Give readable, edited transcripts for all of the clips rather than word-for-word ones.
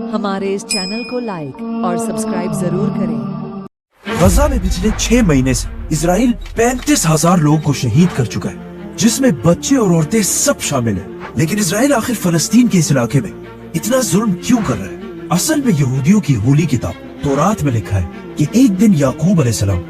हमारे इस चैनल को लाइक और सब्सक्राइब जरूर करें। गजा में पिछले 6 महीने से इजराइल 35,000 लोगों को शहीद कर चुका है, जिसमें बच्चे और औरतें सब शामिल हैं। लेकिन इजराइल आखिर फलस्तीन के इस इलाके में इतना जुल्म क्यों कर रहा है? असल में यहूदियों की होली किताब तौरात में लिखा है कि एक दिन याकूब अलैहिस्सलाम,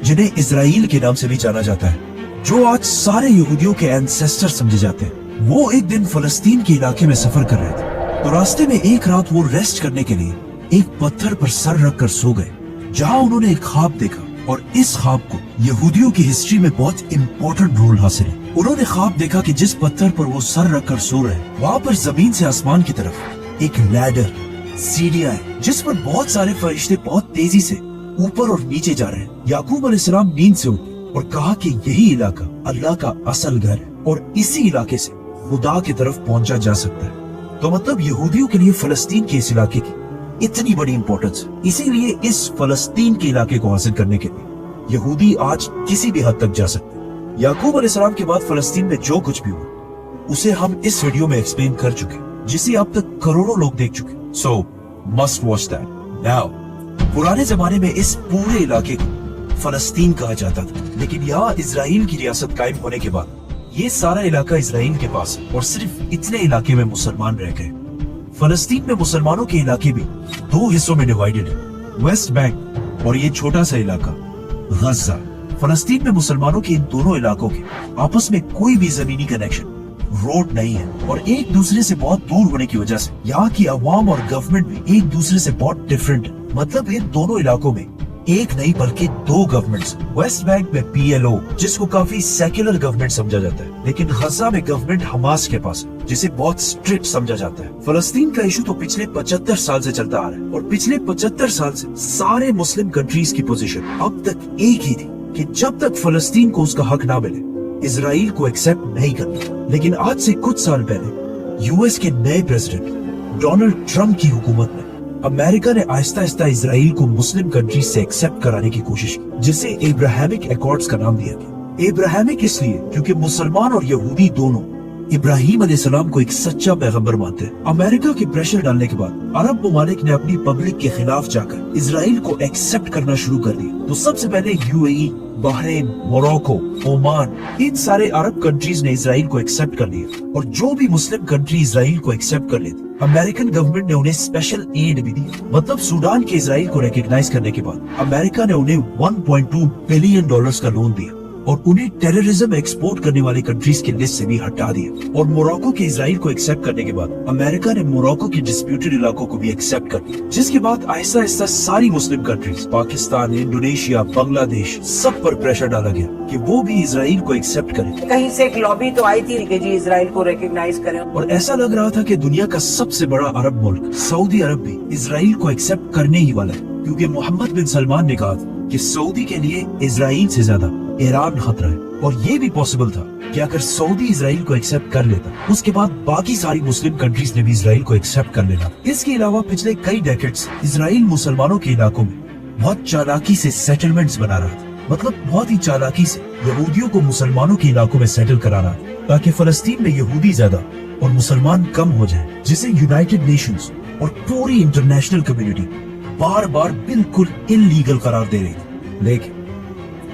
जिन्हें इजराइल के नाम से भी जाना जाता है, जो आज सारे यहूदियों के एंसेस्टर समझे जाते हैं, वो एक दिन फलस्तीन के इलाके में सफर कर रहे थे। तो रास्ते में एक रात वो रेस्ट करने के लिए एक पत्थर पर सर रख कर सो गए, जहाँ उन्होंने एक ख्वाब देखा। और इस ख्वाब को यहूदियों की हिस्ट्री में बहुत इम्पोर्टेंट रोल हासिल है। उन्होंने ख्वाब देखा कि जिस पत्थर पर वो सर रख कर सो रहे हैं, वहाँ पर जमीन से आसमान की तरफ एक लैडर, सीढ़ियां है, जिस पर बहुत सारे फरिश्ते बहुत तेजी से ऊपर और नीचे जा रहे हैं। याकूब अलैहिस्सलाम नींद से उठे और कहा कि यही इलाका अल्लाह का असल घर है और इसी इलाके से खुदा की तरफ पहुंचा जा सकता है। तो मतलब यहूदियों के लिए फलस्तीन के इस इलाके की इतनी बड़ी इंपॉर्टेंस है। इसीलिए इस फलस्तीन के इलाके को हासिल करने के लिए यहूदी आज किसी भी हद तक जा सकते हैं। याकूब अलैहिस्सलाम के बाद फलस्तीन में जो कुछ भी हुआ, उसे हम इस वीडियो में एक्सप्लेन कर चुके, जिसे अब तक करोड़ों लोग देख चुके। सो मस्ट वॉच दैट नाउ। पुराने जमाने में इस पूरे इलाके को फलस्तीन कहा जाता था, लेकिन यहाँ इजराइल की रियासत कायम होने के बाद ये सारा इलाका इजराइल के पास है और सिर्फ इतने इलाके में मुसलमान रह गए। फलस्तीन में मुसलमानों के इलाके भी 2 हिस्सों में डिवाइडेड है, वेस्ट बैंक और ये छोटा सा इलाका गजा। फलस्तीन में मुसलमानों के इन दोनों इलाकों के आपस में कोई भी जमीनी कनेक्शन, रोड नहीं है और एक दूसरे से बहुत दूर होने की वजह से यहाँ की अवाम और गवर्नमेंट भी एक दूसरे से बहुत डिफरेंट है। मतलब इन दोनों इलाकों में एक नहीं बल्कि 2 गवर्नमेंट्स। वेस्ट बैंक में PLO, जिसको काफी सेक्युलर गवर्नमेंट समझा जाता है, लेकिन गजा में गवर्नमेंट हमास के पास है, जिसे बहुत स्ट्रिक्ट समझा जाता है। फलस्तीन का इशू तो पिछले 75 साल से चलता आ रहा है और पिछले 75 साल से सारे मुस्लिम कंट्रीज की पोजीशन अब तक एक ही थी कि जब तक फलस्तीन को उसका हक ना मिले, इजराइल को एक्सेप्ट नहीं करना। लेकिन आज से कुछ साल पहले यूएस के नए प्रेसिडेंट डोनाल्ड ट्रम्प की हुकूमत में अमेरिका ने आहिस्ता आहिस्ता इजराइल को मुस्लिम कंट्रीज से एक्सेप्ट कराने की कोशिश की, जिसे एब्राहमिक एकॉर्ड्स का नाम दिया गया। एब्राहमिक इसलिए क्योंकि मुसलमान और यहूदी दोनों इब्राहिम अलैहिस्सलाम को एक सच्चा पैगंबर मानते हैं। अमेरिका के प्रेशर डालने के बाद अरब ममालिक ने अपनी पब्लिक के खिलाफ जाकर इजराइल को एक्सेप्ट करना शुरू कर दिया। तो सबसे पहले UAE, बहरीन, मोरक्को, ओमान, इन सारे अरब कंट्रीज ने इजराइल को एक्सेप्ट कर लिया और जो भी मुस्लिम कंट्री इजराइल को एक्सेप्ट कर लेती, अमेरिकन गवर्नमेंट ने उन्हें स्पेशल एड भी दी। मतलब सूडान के इजराइल को रिकॉग्नाइज करने के बाद अमेरिका ने उन्हें $1.2 बिलियन का लोन दिया और उन्हें टेररिज्म एक्सपोर्ट करने वाली कंट्रीज की लिस्ट से भी हटा दिया। और मोरक्को के इजराइल को एक्सेप्ट करने के बाद अमेरिका ने मोरक्को के डिस्प्यूटेड इलाकों को भी एक्सेप्ट कर दिया, जिसके बाद आहिस्ता आहिस्ता सारी Muslim countries, Pakistan, Indonesia, Bangladesh, सब पर प्रेशर डाला गया कि वो भी इजराइल को एक्सेप्ट करें। कहीं से एक लॉबी तो आई थी कि जी इजराइल को रिकॉग्नाइज करें, और ऐसा लग रहा था कि दुनिया का सबसे बड़ा अरब मुल्क सऊदी अरब भी इजराइल को एक्सेप्ट करने ही वाला है, क्योंकि मोहम्मद बिन सलमान ने कहा था कि सऊदी के लिए इजराइल से ज्यादा ईरान खतरा है। और ये भी पॉसिबल था कि अगर सऊदी इजराइल को एक्सेप्ट कर लेता, उसके बाद बाकी सारी मुस्लिम कंट्रीज ने भी इजराइल को एक्सेप्ट कर लेना। इसके अलावा पिछले कई डेकेड्स इजराइल मुसलमानों के इलाकों में बहुत चालाकी से सेटलमेंट्स बना रहा था। मतलब बहुत ही चालाकी से यहूदियों को मुसलमानों के इलाकों में सेटल कराना, ताकि फलस्तीन में यहूदी ज्यादा और मुसलमान कम हो जाए, जिसे यूनाइटेड नेशंस और पूरी इंटरनेशनल कम्युनिटी बार बार बिल्कुल इल्लीगल करार दे रही थी। लेकिन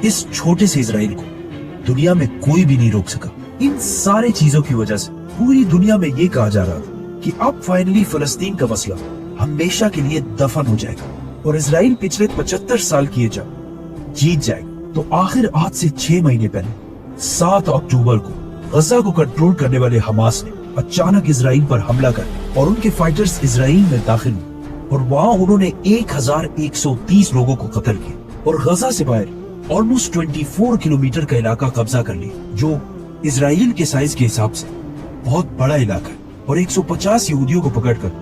इस छोटे से इजराइल को दुनिया में कोई भी नहीं रोक सका। इन सारे चीजों की वजह से पूरी दुनिया में ये कहा जा रहा था कि अब फाइनली फलस्तीन का मसला हमेशा के लिए दफन हो जाएगा और इजराइल पिछले 75 साल की जंग जीत जाएगा। तो आखिर आज से 6 महीने पहले 7 अक्टूबर को गजा को कंट्रोल करने वाले हमास ने अचानक इजराइल पर हमला कर और उनके फाइटर्स इजराइल में दाखिल हुए और वहाँ उन्होंने 1130 लोगों को कत्ल किया और गजा से बाहर ऑलमोस्ट 24 किलोमीटर का इलाका कब्जा कर लिया, जो इजराइल के साइज के हिसाब से बहुत बड़ा इलाका है। और 150 यहूदियों को पकड़कर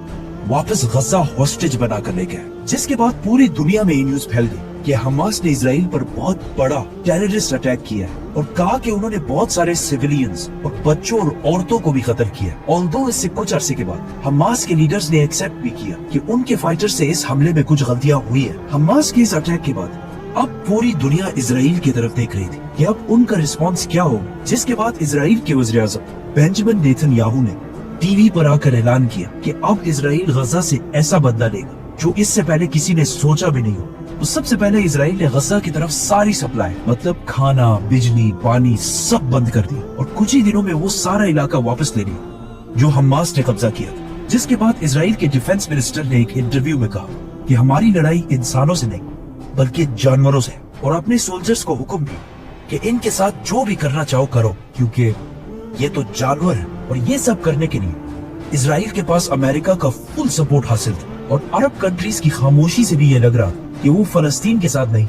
वापस गजा हॉस्टेज बनाकर ले गया, जिसके बाद पूरी दुनिया में ये न्यूज फैल गई कि हमास ने इजराइल पर बहुत बड़ा टेररिस्ट अटैक किया है और कहा कि उन्होंने बहुत सारे सिविलियंस और बच्चों और औरतों को भी कत्ल किया। ऑल्दो इससे कुछ अरसे के बाद हमास के लीडर्स ने एक्सेप्ट भी किया कि उनके फाइटर से इस हमले में कुछ गलतियां हुई है। हमास के इस अटैक के बाद अब पूरी दुनिया इजराइल की तरफ देख रही थी कि अब उनका रिस्पांस क्या होगा, जिसके बाद इजराइल के वज़ीर-ए-आज़म बेंजामिन नेतन्याहू ने टीवी पर आकर ऐलान किया कि अब इजराइल गजा से ऐसा बदला लेगा जो इससे पहले किसी ने सोचा भी नहीं हो। तो सबसे पहले इजराइल ने गजा की तरफ सारी सप्लाई मतलब खाना, बिजली, पानी सब बंद कर दिया और कुछ ही दिनों में वो सारा इलाका वापस ले लिया जो हमास ने कब्जा किया। जिसके बाद इजराइल के डिफेंस मिनिस्टर ने एक इंटरव्यू में कहा कि हमारी लड़ाई इंसानों से नहीं बल्कि जानवरों से, और अपने सोल्जर्स को हुक्म दिया कि इनके साथ जो भी करना चाहो करो क्योंकि ये तो जानवर है। और ये सब करने के लिए इजराइल के पास अमेरिका का फुल सपोर्ट हासिल था और अरब कंट्रीज की खामोशी से भी ये लग रहा था कि वो फलस्तीन के साथ नहीं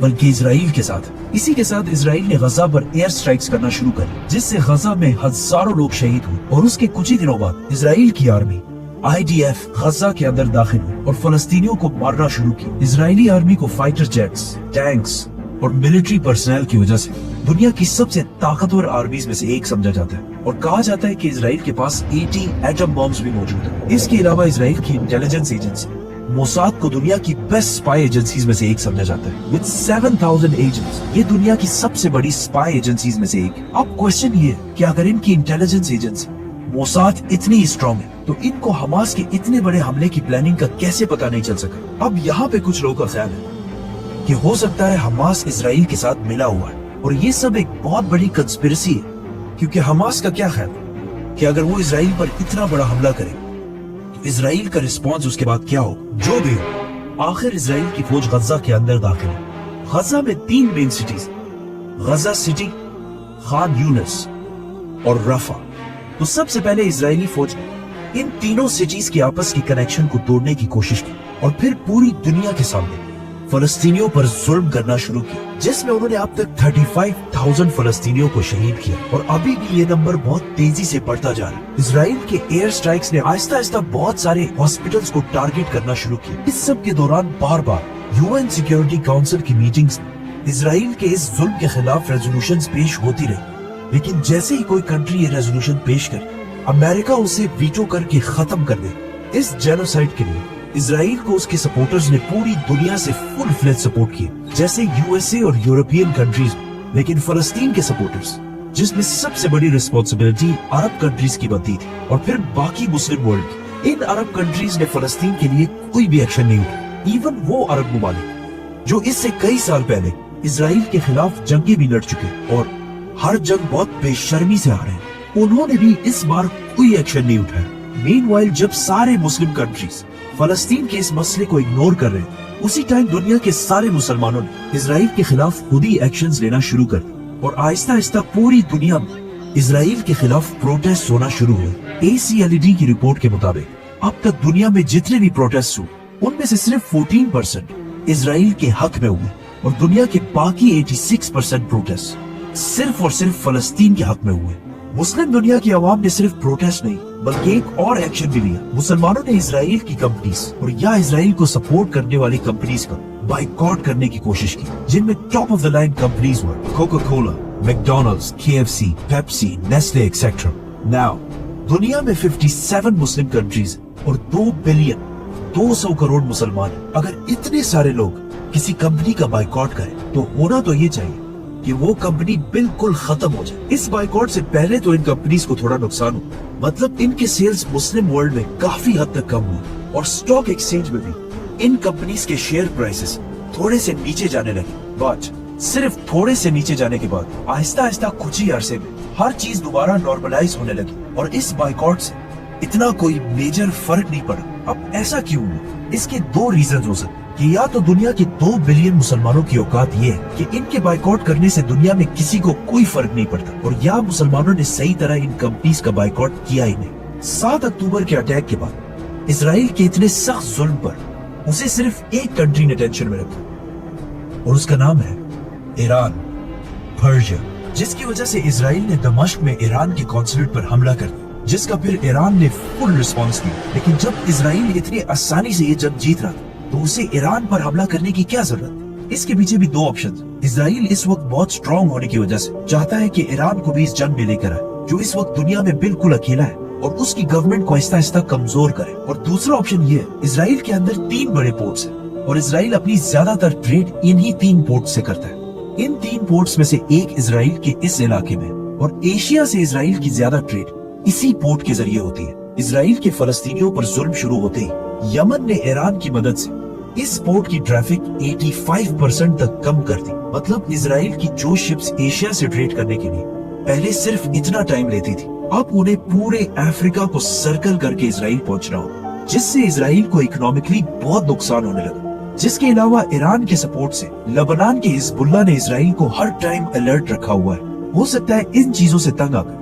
बल्कि इजराइल के साथ। इसी के साथ इजराइल ने गजा पर एयर स्ट्राइक्स करना शुरू कर जिससे गजा में हजारों लोग शहीद हुए और उसके कुछ ही दिनों बाद इजराइल की आर्मी IDF गजा के अंदर दाखिल हुई और फलस्तीनियों को मारना शुरू किया। इजरायली आर्मी को फाइटर जेट्स, टैंक्स और मिलिट्री पर्सनल की वजह से दुनिया की सबसे ताकतवर आर्मीज में से एक समझा जाता है और कहा जाता है कि इजराइल के पास 80 एटम बॉम्ब्स भी मौजूद हैं। इसके अलावा इजराइल की इंटेलिजेंस एजेंसी मोसाद को दुनिया की बेस्ट स्पाई एजेंसीज में से एक समझा जाता है विद 7000 एजेंट्स। ये दुनिया की सबसे बड़ी स्पाई एजेंसीज में से एक। अब क्वेश्चन ये है कि अगर इनकी इंटेलिजेंस एजेंसी मोसाद इतनी स्ट्रॉन्ग है तो इनको हमास के इतने बड़े हमले की प्लानिंग का कैसे पता नहीं चल सका। अब यहाँ पे कुछ लोगों का ख्याल है कि हो सकता है हमास इजराइल के साथ मिला हुआ है और ये सब एक बहुत बड़ी कंस्पिरेसी है क्योंकि हमास का क्या ख्याल कि अगर वो इजराइल पर इतना बड़ा हमला करे तो इजराइल का रिस्पांस उसके बाद क्या हो। जो भी हो, आखिर इजराइल की फौज गजा के अंदर दाखिल है। गजा में 3 मेन सिटीज गजा सिटी, खान यूनिस और रफा। तो सबसे पहले इजरायली फौज ने इन तीनों सिटीज के आपस की कनेक्शन को तोड़ने की कोशिश की और फिर पूरी दुनिया के सामने फलस्तीनियों पर जुल्म करना शुरू किया जिसमें उन्होंने अब तक 35,000 फलस्तीनियों को शहीद किया और अभी भी ये नंबर बहुत तेजी से बढ़ता जा रहा है। इजराइल के एयर स्ट्राइक्स ने आहिस्ता आहिस्ता बहुत सारे हॉस्पिटल्स को टारगेट करना शुरू किया। इस सब के दौरान बार बार UN सिक्योरिटी काउंसिल की मीटिंग्स इजराइल के इस जुल्म के खिलाफ रेजोल्यूशंस पेश होती रही, लेकिन जैसे ही कोई कंट्री ये रेजोल्यूशन पेश करे अमेरिका उसे वीटो करके खत्म कर दे। इस जेनोसाइड के लिए इजराइल को उसके सपोर्टर्स ने पूरी दुनिया से फुल फ्लेज सपोर्ट किया जैसे USA और यूरोपियन कंट्रीज। लेकिन फलस्तीन के सपोर्टर्स जिसमें सबसे बड़ी रिस्पॉन्सिबिलिटी अरब कंट्रीज की बनती थी और फिर बाकी मुस्लिम वर्ल्ड की, इन अरब कंट्रीज ने फलस्तीन के लिए कोई भी एक्शन नहीं उठाया। इवन वो अरब ममालिक जो इससे कई साल पहले इजराइल के खिलाफ जंगे भी लड़ चुके और हर जंग बहुत बेशर्मी से हारे, उन्होंने भी इस बार कोई एक्शन नहीं उठाया। मीनवाइल जब सारे मुस्लिम कंट्रीज फलस्तीन के इस मसले को इग्नोर कर रहे हैं, उसी टाइम दुनिया के सारे मुसलमानों ने इजराइल के खिलाफ खुद ही एक्शंस लेना शुरू कर दिए और आहिस्ता आहिस्ता पूरी दुनिया में इजराइल के खिलाफ प्रोटेस्ट होना शुरू हुए। ACLED की रिपोर्ट के मुताबिक अब तक दुनिया में जितने भी प्रोटेस्ट हुए उनमें से सिर्फ 14% इजराइल के हक में हुए और दुनिया के बाकी 86% प्रोटेस्ट सिर्फ और सिर्फ फलस्तीन के हक में हुए। मुस्लिम दुनिया की आवाम ने सिर्फ प्रोटेस्ट नहीं बल्कि एक और एक्शन भी लिया। मुसलमानों ने इजराइल की कंपनीज और या इजराइल को सपोर्ट करने वाली कंपनीज का बाइकॉट करने की कोशिश की, जिनमें top of the line companies were Coca Cola, McDonald's, KFC, Pepsi, Nestle etcetera. Now दुनिया में 57 मुस्लिम कंट्रीज और 2 बिलियन 200 करोड़ मुसलमान। अगर इतने सारे लोग किसी कंपनी का बाइकॉट करें तो होना तो ये चाहिए कि वो कंपनी बिल्कुल खत्म हो जाए। इस बाइकॉट से पहले तो इन कंपनीज को थोड़ा नुकसान हो, मतलब इनके सेल्स मुस्लिम वर्ल्ड में काफी हद तक कम हुए और स्टॉक एक्सचेंज में भी इन कंपनीज के शेयर प्राइसेस थोड़े से नीचे जाने लगे। बट सिर्फ थोड़े से नीचे जाने के बाद आहिस्ता आहिस्ता कुछ ही अरसे में हर चीज दोबारा नॉर्मलाइज होने लगी और इस बाइकॉट से इतना कोई मेजर फर्क नहीं पड़ा। अब ऐसा क्यों हुआ? इसके 2 रीजन हो सकते कि या तो दुनिया के 2 बिलियन मुसलमानों की औकात ये है कि इनके बाइकॉट करने से दुनिया में किसी को कोई फर्क नहीं पड़ता और या मुसलमानों ने सही तरह इन कंपनीज का बाइकॉट किया ही नहीं। 7 अक्टूबर के अटैक के बाद इजराइल के इतने सख्त जुल्म पर उसे सिर्फ एक कंट्री ने टेंशन में रखा और उसका नाम है ईरान, पर्शिया, जिसकी वजह से इजराइल ने दमिश्क में ईरान के कॉन्सुलेट पर हमला कर दिया, जिसका फिर ईरान ने फुल रिस्पॉन्स दिया। लेकिन जब इजराइल इतनी आसानी से ये जंग जीत रहा था तो उसे ईरान पर हमला करने की क्या जरूरत? इसके पीछे भी 2 ऑप्शन। इजराइल इस वक्त बहुत स्ट्रॉन्ग होने की वजह से चाहता है कि ईरान को भी इस जंग में लेकर आए, जो इस वक्त दुनिया में बिल्कुल अकेला है, और उसकी गवर्नमेंट को आहिस्ता आहिस्ता कमजोर करे। और दूसरा ऑप्शन ये है, इजराइल के अंदर 3 बड़े पोर्ट्स हैं और इजराइल अपनी ज्यादातर ट्रेड इन्हीं 3 पोर्ट से करता है। इन 3 पोर्ट्स में से एक इजराइल के इस इलाके में और एशिया से इजराइल की ज्यादा ट्रेड इसी पोर्ट के जरिए होती है। इसराइल के फलस्तीनियों पर जुल्म शुरू होते ही यमन ने ईरान की मदद से इस पोर्ट की ट्रैफिक 85% तक कम कर दी। मतलब इसराइल की जो शिप्स एशिया से ट्रेड करने के लिए पहले सिर्फ इतना टाइम लेती थी, अब उन्हें पूरे अफ्रीका को सर्कल करके इसराइल पहुंचना हो, जिससे इसराइल को इकोनॉमिकली बहुत नुकसान होने लगा। जिसके अलावा ईरान के सपोर्ट से लबनान के हिजबुल्लाह ने इसराइल को हर टाइम अलर्ट रखा हुआ है। हो सकता है इन चीजों से तंग आकर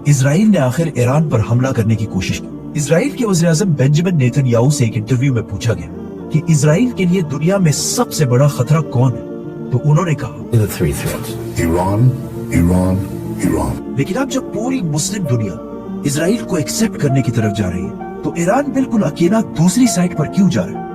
इसराइल ने आखिर ईरान पर हमला करने की कोशिश की। इसराइल के वज़ीर-ए-आज़म बेंजामिन नेतन्याहू से एक इंटरव्यू में पूछा गया कि इसराइल के लिए दुनिया में सबसे बड़ा खतरा कौन है, तो उन्होंने कहा The three threats: Iran, Iran, Iran. लेकिन अब जब पूरी मुस्लिम दुनिया इसराइल को एक्सेप्ट करने की तरफ जा रही है, तो ईरान बिल्कुल अकेला दूसरी साइड पर क्यों जा रहा है?